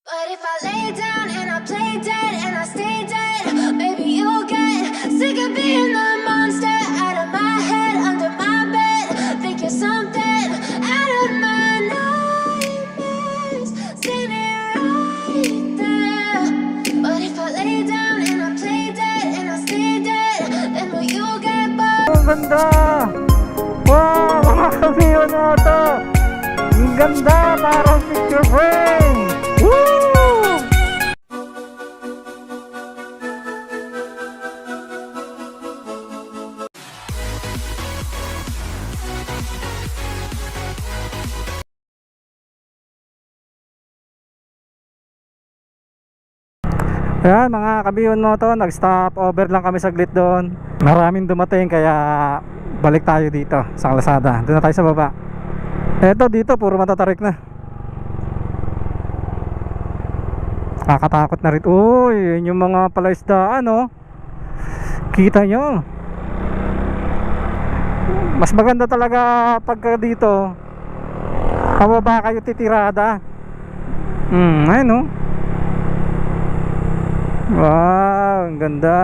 But if I lay down and I play dead and I stay dead, maybe you'll get sick of being the monster out of my head, under my bed. Think you're something out of my nightmares, standing right there. But if I lay down and I play dead and I stay dead, then will you get bored? Ang ganda! Wow! Mga kamiyon na ito! Ang ganda! Parang picture frame! Woo! Ayan mga kabiyon mo to, nag-stop over lang kami saglit doon. Maraming dumating kaya balik tayo dito sa kalsada. Doon na tayo sa baba. Eto dito puro matatarik na. Nakakatakot na rin. Uy, yun yung mga palaisdaan oh. Kita nyo. Mas maganda talaga pagka dito pababa kayo titirada. Ayun oh. Wow, ang ganda.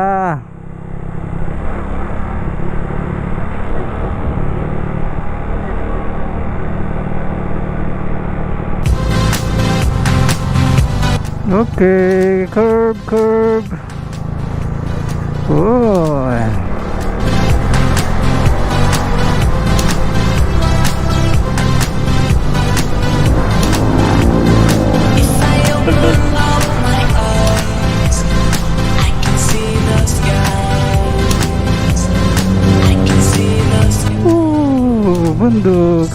Okay, curve. Oh. Bundok.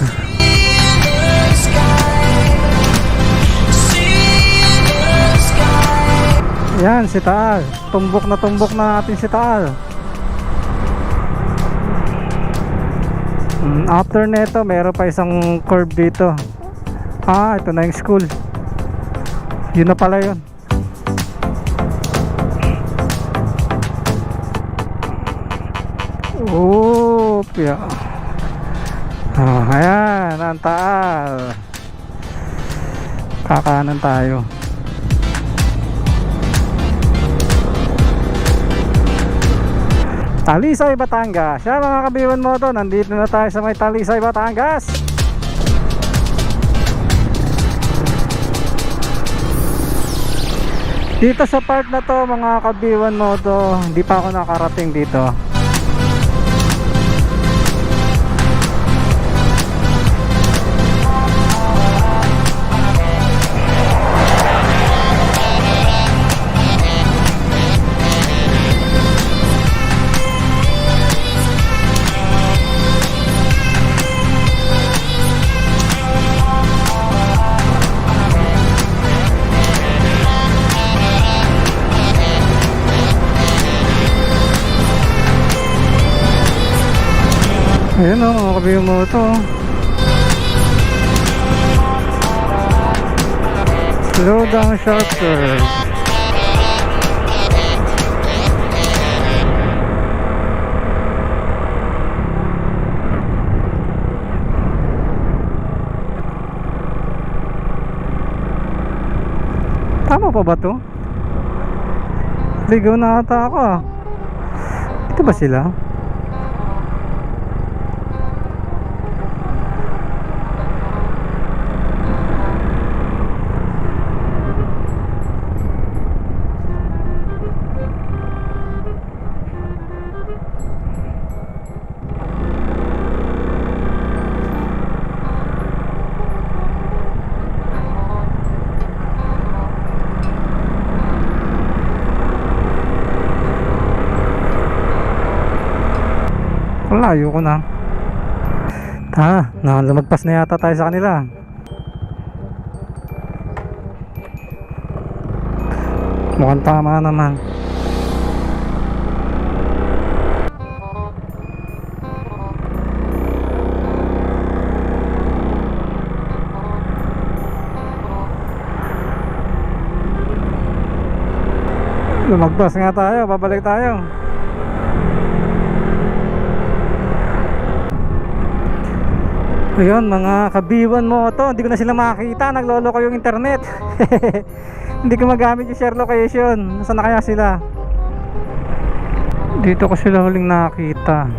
Yan si Taal. Tumbok na natin si Taal. After neto meron pa isang curve dito. Ito na yung school. Yun na pala yun. Oh, yeah. Ayan, ang Taal. Kakanan tayo. Talisay, Batangas. Siya mga kabiwan mo to, nandito na tayo sa may Talisay, Batangas. Dito sa part na to mga kabiwan mo to, hindi pa ako nakarating dito. Ayan o, mga kabiyo mo ito. Slow down, sharp curve. Tama pa ba ito? Ligaw na ata ako ah. Ito ba sila? Layo ko na. Lumagpas na yata tayo sa kanila. Mukhang tama naman. Lumagpas nga tayo, babalik tayo. Ayun mga kabiwan mo to, hindi ko na sila makakita, naglolo ko yung internet. Hindi ko magamit yung share location. Nasaan na kaya sila? Dito ko sila huling nakita.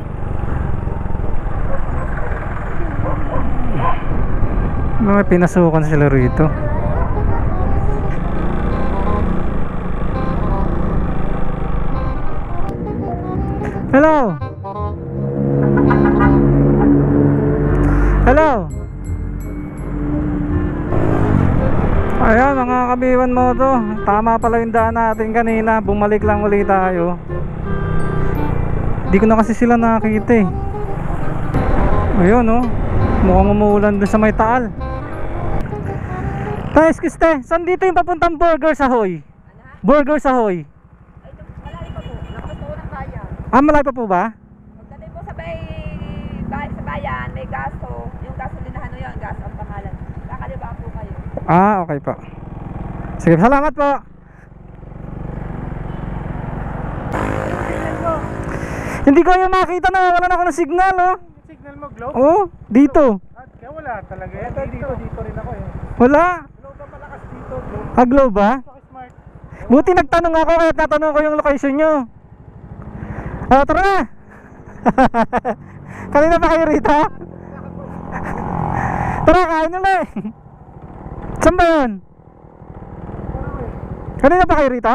May pinasukan sila rito. Hello. Hello. Ayan mga kabiwan mo to. Tama pala yung daan natin kanina. Bumalik lang ulit tayo. Di ko na kasi sila nakita eh. Ayun oh. Mukhang umuulan doon sa may Taal. Guys, kiste, saan dito yung papuntang Burger Sahoy? Burger Sahoy. Malayo pa po, nakapatuon ng bayan. Ah, malayo pa po ba? Pagdating po sa bayan, may gaso. Yung gasolinahan yun, gas ang pangalan. Kakaliwa po kayo. Ah, okay po. Sige, salamat po. Hindi ko yung makita na wala na ako ng signal, oh. Signal mo, Glow? Oh, dito. Kaya wala talaga. Dito rin ako eh. Wala. Glow ka malakas dito, Glow. Ah, globe ba? Smart. Buti nagtanong ako kaya natanong ko yung location nyo. Ah, tara na. Kanina pa kayo rito? Tara, kain nila eh. Saan ba yun? Kanina pa kayo rito?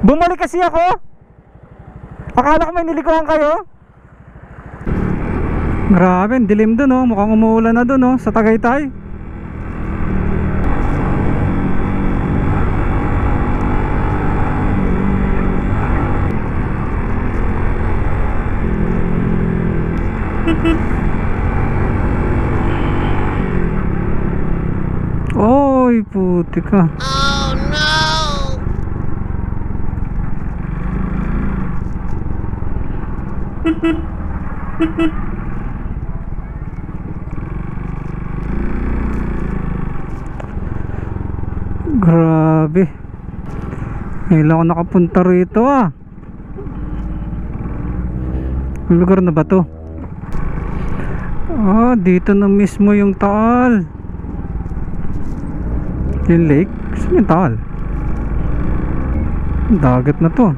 Bumalik kasi ako. Akala ko may nilikuhan kayo. Grabe, ang dilim dun oh. Mukhang umuulan na dun oh, sa Tagaytay. Oy, puti ka. Grabe. Ngayon lang ako nakapunta rito ah. Ang lugar na ba to? Ah, dito na mismo yung Taal. Yung lake? Saan yung Taal? Dagat na to.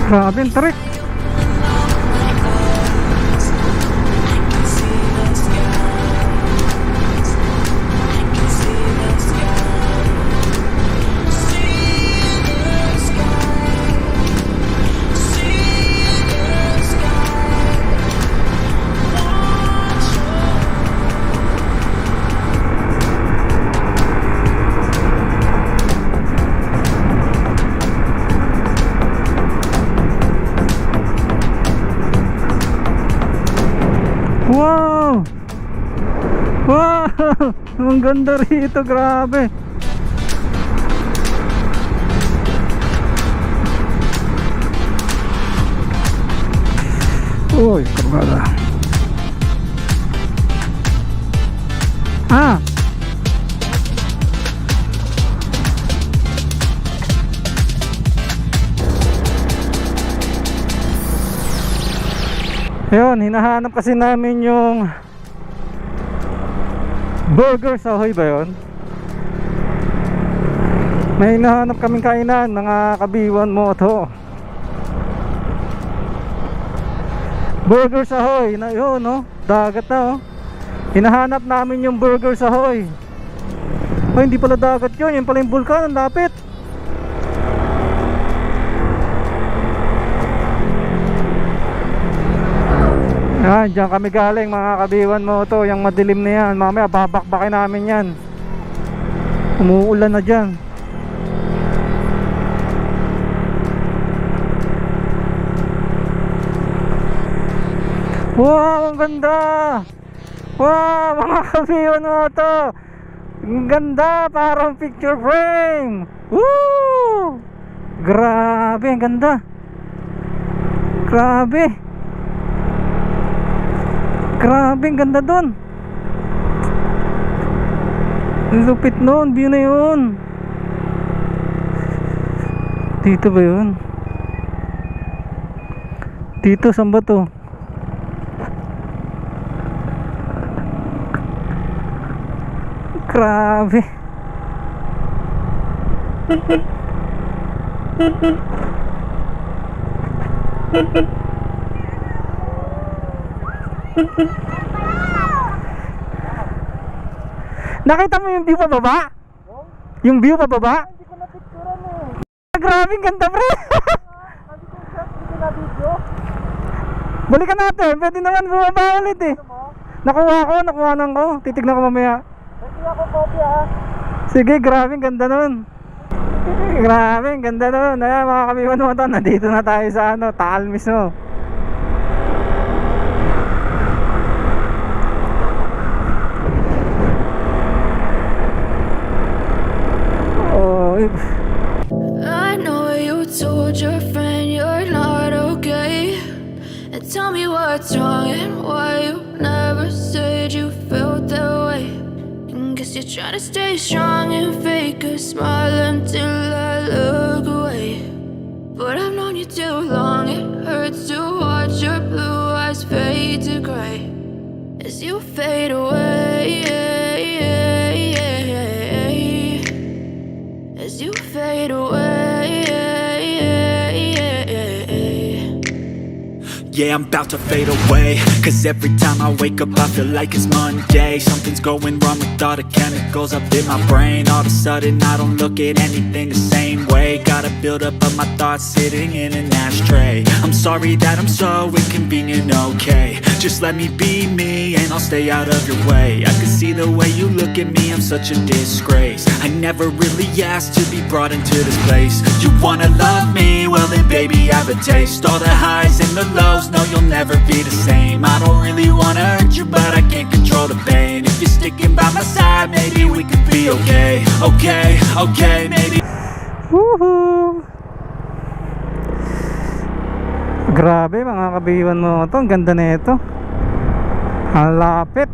Grabe ang tarik. Wow! Wow! Ang ganda rito, grabe. Uy, kabala. Ah! Ayun, hinahanap kasi namin yung Burger Sahoy ba yun? May hinahanap kaming kainan, mga kabiwan mo to. Burger Sahoy, na yun no? Dagat na oh. Hinahanap namin yung Burger Sahoy. Oh, hindi pala dagat yun, yun pala yung bulkan, ang lapit. Yan, dyan kami galing mga kabiwan mo to. Yung madilim na yan, mamaya babakbakin namin yan. Umuulan na dyan. Wow, ang ganda. Wow, mga kabiwan mo to. Ang ganda, parang picture frame. Woo! Grabe, ang ganda. Grabe. Grabe, ang ganda dun. Ang lupit nun, view na yun. Dito ba yun? Dito, saan ba to? Grabe. Nakita mo yung view pa baba? Yung view pa baba? Hindi ko na-picturean eh. Grabe, ang ganda pre. Sabi ko shot, hindi ko na-video. Balikan natin, pwede naman bumaba ulit eh. Nakuha ko. Titignan ko mamaya. Hindi ako copy ha. Sige, grabe, ang ganda nun. Grabe, ang ganda nun. Ayan mga kamiwan mo to, nandito na tayo sa ano, Taal mismo. Oh, I know you told your friend you're not okay. And tell me what's wrong and why you never said you felt that way. And guess you're trying to stay strong and fake a smile until I look away. But I've known you too long, it hurts to watch your blue eyes fade to gray as you fade away. As you fade away. Yeah, I'm about to fade away. Cause every time I wake up I feel like it's Monday. Something's going wrong with all the chemicals up in my brain. All of a sudden I don't look at anything the same way. Gotta build up of my thoughts sitting in an ashtray. I'm sorry that I'm so inconvenient, okay. Just let me be me and I'll stay out of your way. I can see the way you look at me, I'm such a disgrace. I never really asked to be brought into this place. You wanna love me? Well then baby have a taste. All the highs and the lows, no you'll never be the same. I don't really wanna hurt you but I can't control the pain. If you're sticking by my side maybe we could be okay. Okay, maybe. woohoo! Grabe mga kabiwan mo to, ang ganda nito. Ang lapit.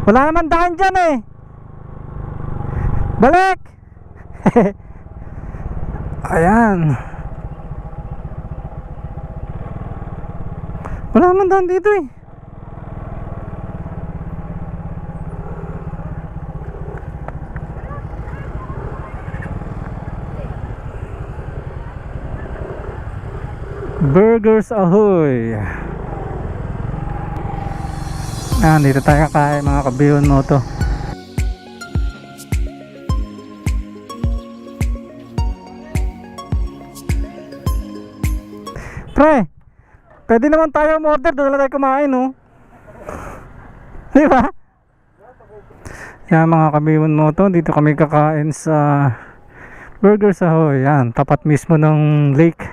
Wala naman daan dyan eh. Balik. Ayan. Wala naman daan dito eh. Burgers Ahoy. Dito tayo kakain mga kabiyon mo to. Pre, pwede naman tayo umorder, doon na tayo kumain, no? Di ba? Yan mga kabiyon mo to, dito kami kakain sa Burgers Ahoy. Yan, tapat mismo ng lake.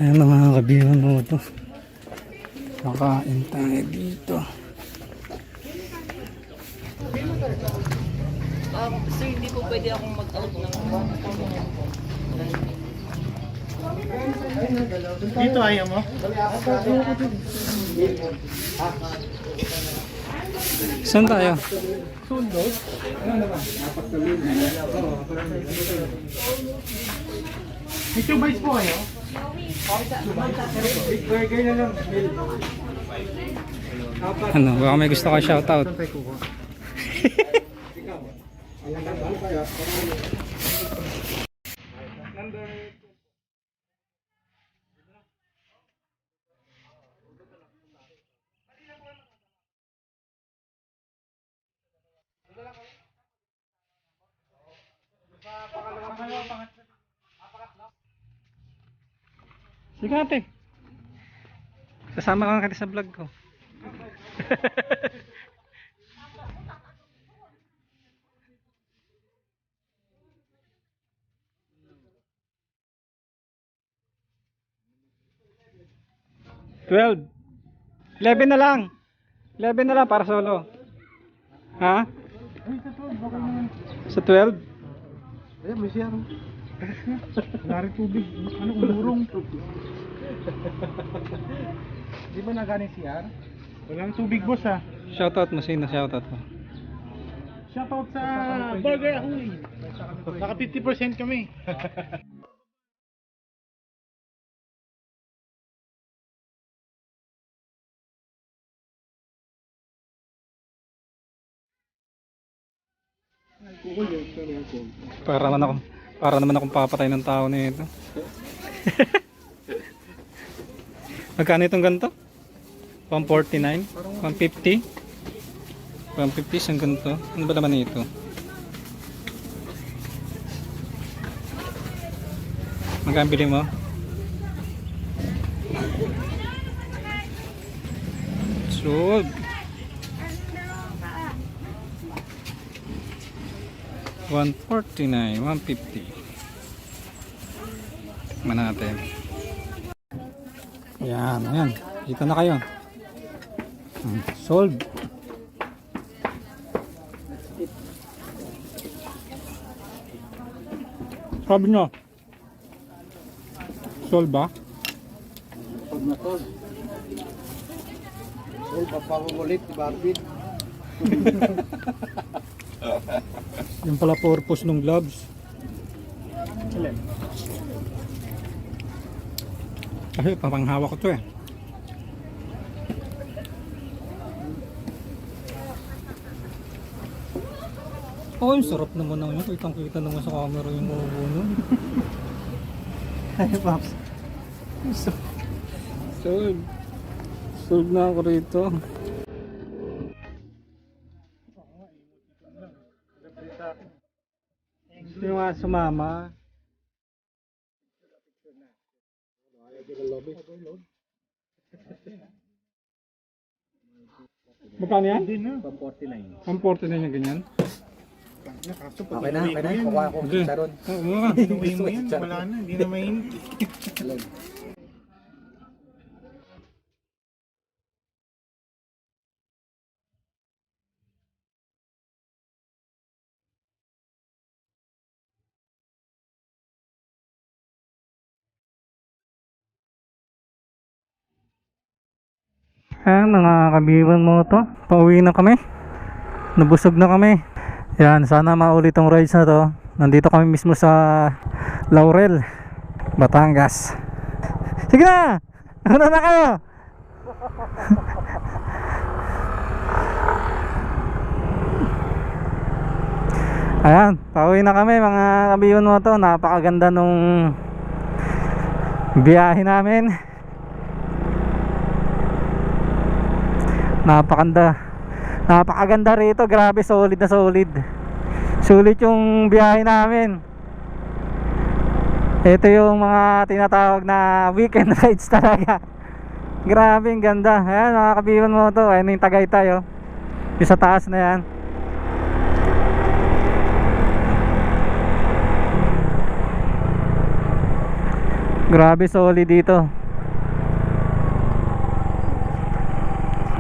Ayan mga kabiyon mo to. Kakain tayo dito. Sir, hindi po pwede akong mag-out ng Dito ayaw mo? Saan tayo? May 2 bites po kayo? Big burger na lang. Ano, baka may gusto ka shoutout. Sige ate. Kasama ka kita sa vlog ko. 12. 11 na lang. 11 na lang para solo. Ha? Ay, sa 12, okay naman. Sa 12? Ayan, may siya. Wala rin tubig. Ano, umurong. Di ba nagaling CR? Walang tubig, boss, ha? Shoutout mo, sino shoutout mo? Shoutout sa Burger Ahoy. Naka 50% kami. Para naman akong papatay ng tao nito. Magkano itong ganito? 149? 150? 150 isang ganito. Ano ba naman ito? Magkano bili mo? Sold. 149, 150. Natin. Yan, ayan. Dito na kayo. Sold. Sabi nyo. Sold ba? Pag na tol. Oh, papangulit si Barbie. Yung pala purpose ng gloves. Kasi papanghawak ko to eh. Oh, yung sarap naman na yun. Kitang-kita naman sa camera yung ubo nun. Ay, Pops. Sold. Sold na ako rito. Gusto nyo nga sumama. Magkano yan? Hindi na. 49. 149 yung ganyan? Okay na. Kukuha ko Hindi. sa ron. Oo, mga. Inuwi mo yan. Wala na. Hindi na mainit. Ayan, mga kabiwan mo to. Pauwi na kami. Nabusog na kami. Yan, sana maulit tong rides na to. Nandito kami mismo sa Laurel, Batangas. Sige na! Ano na kayo? Ayan, pauwi na kami mga kabiwan mo to. Napakaganda nung biyahe namin. Napakaganda rito, grabe, solid na solid. Sulit yung biyahe namin. Ito yung mga tinatawag na weekend rides talaga. Grabe, ang ganda. Ayan, mga kabiwan mo to. Ayan yung Tagaytay, oh. Yung sa taas na yan. Grabe, solid dito.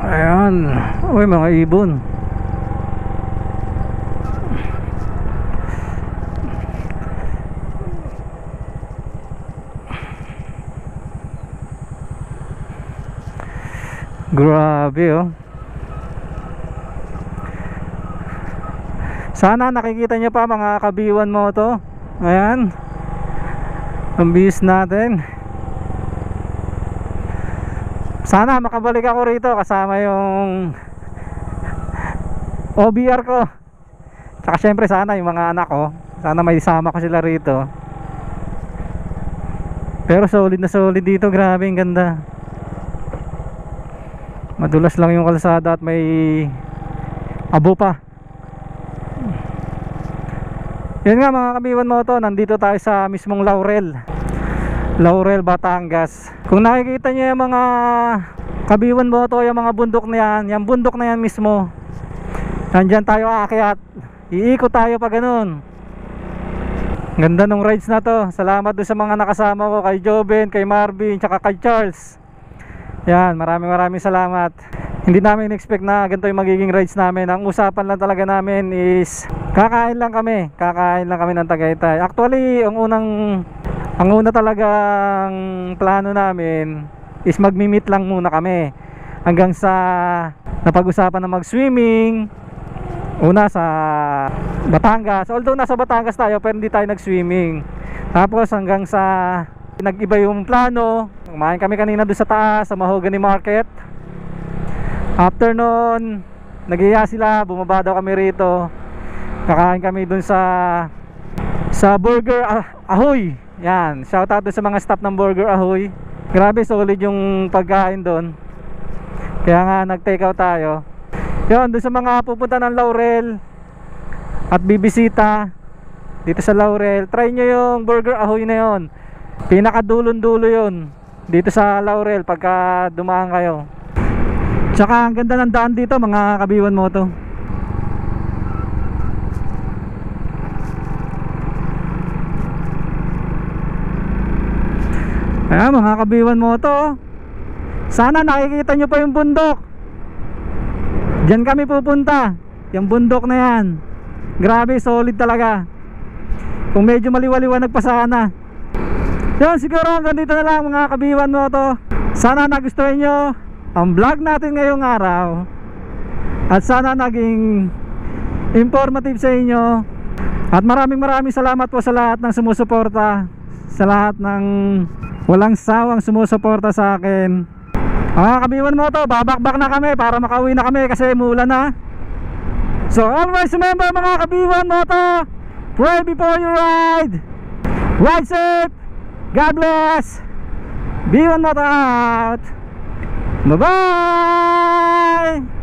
Ayan. Uy, mga ibon. Grabe, oh. Sana nakikita nyo pa mga kabiwan mo to. Ayan. Ang bihis natin. Sana makabalik ako rito kasama yung OBR ko. Tsaka syempre sana yung mga anak ko. Sana may isama ko sila rito. Pero solid na solid dito. Grabe, ang ganda. Madulas lang yung kalsada at may abo pa. Yun nga mga kabiwan mo to. Nandito tayo sa mismong Laurel, Batangas. Kung nakikita nyo yung mga kabiwan mo to, yung mga bundok na yan, yung bundok na yan mismo, nandyan tayo aakyat. Iikot tayo pa ganun. Ganda nung rides na to. Salamat doon sa mga nakasama ko, kay Joven, kay Marvin, tsaka kay Charles. Yan, maraming salamat. Hindi namin expect na ganito yung magiging rides namin. Ang usapan lang talaga namin is kakain lang kami ng Tagaytay. Actually, ang una talagang plano namin is magmi-meet lang muna kami hanggang sa napag-usapan na mag-swimming. Una sa Batangas, although nasa Batangas tayo pero hindi tayo nag-swimming. Tapos hanggang sa nag-iba yung plano. Kumain kami kanina doon sa taas sa Mahogany Market. After nun, nag-iya sila, bumaba daw kami rito. Kakain kami doon sa Burger Ahoy. Yan, shout out doon sa mga staff ng Burger Ahoy. Grabe, solid yung pagkain doon. Kaya nga nag-take out tayo. Yun, doon sa mga pupunta ng Laurel at bibisita dito sa Laurel, try nyo yung Burger Ahoy na yun. Pinakadulon-dulo yun dito sa Laurel pagka dumaan kayo. Tsaka ang ganda ng daan dito mga kabiwan mo to. Ayan mga kabiwan mo to. Sana nakikita nyo pa yung bundok. Diyan kami pupunta. Yung bundok na yan. Grabe, solid talaga. Kung medyo maliwaliwanag pa sana. Yun, siguro hanggang dito na lang mga kabiwan mo to. Sana nagustuhan nyo ang vlog natin ngayong araw. At sana naging informative sa inyo. At maraming salamat po sa lahat ng sumusuporta. Sa lahat ng walang sawang sumusuporta sa akin. Mga kabiwan mo to, babakbak na kami para makauwi na kami kasi umulan na. So always remember mga kabiwan mo to, pray before you ride. Ride safe. God bless. Biwan mo to out. Bye bye.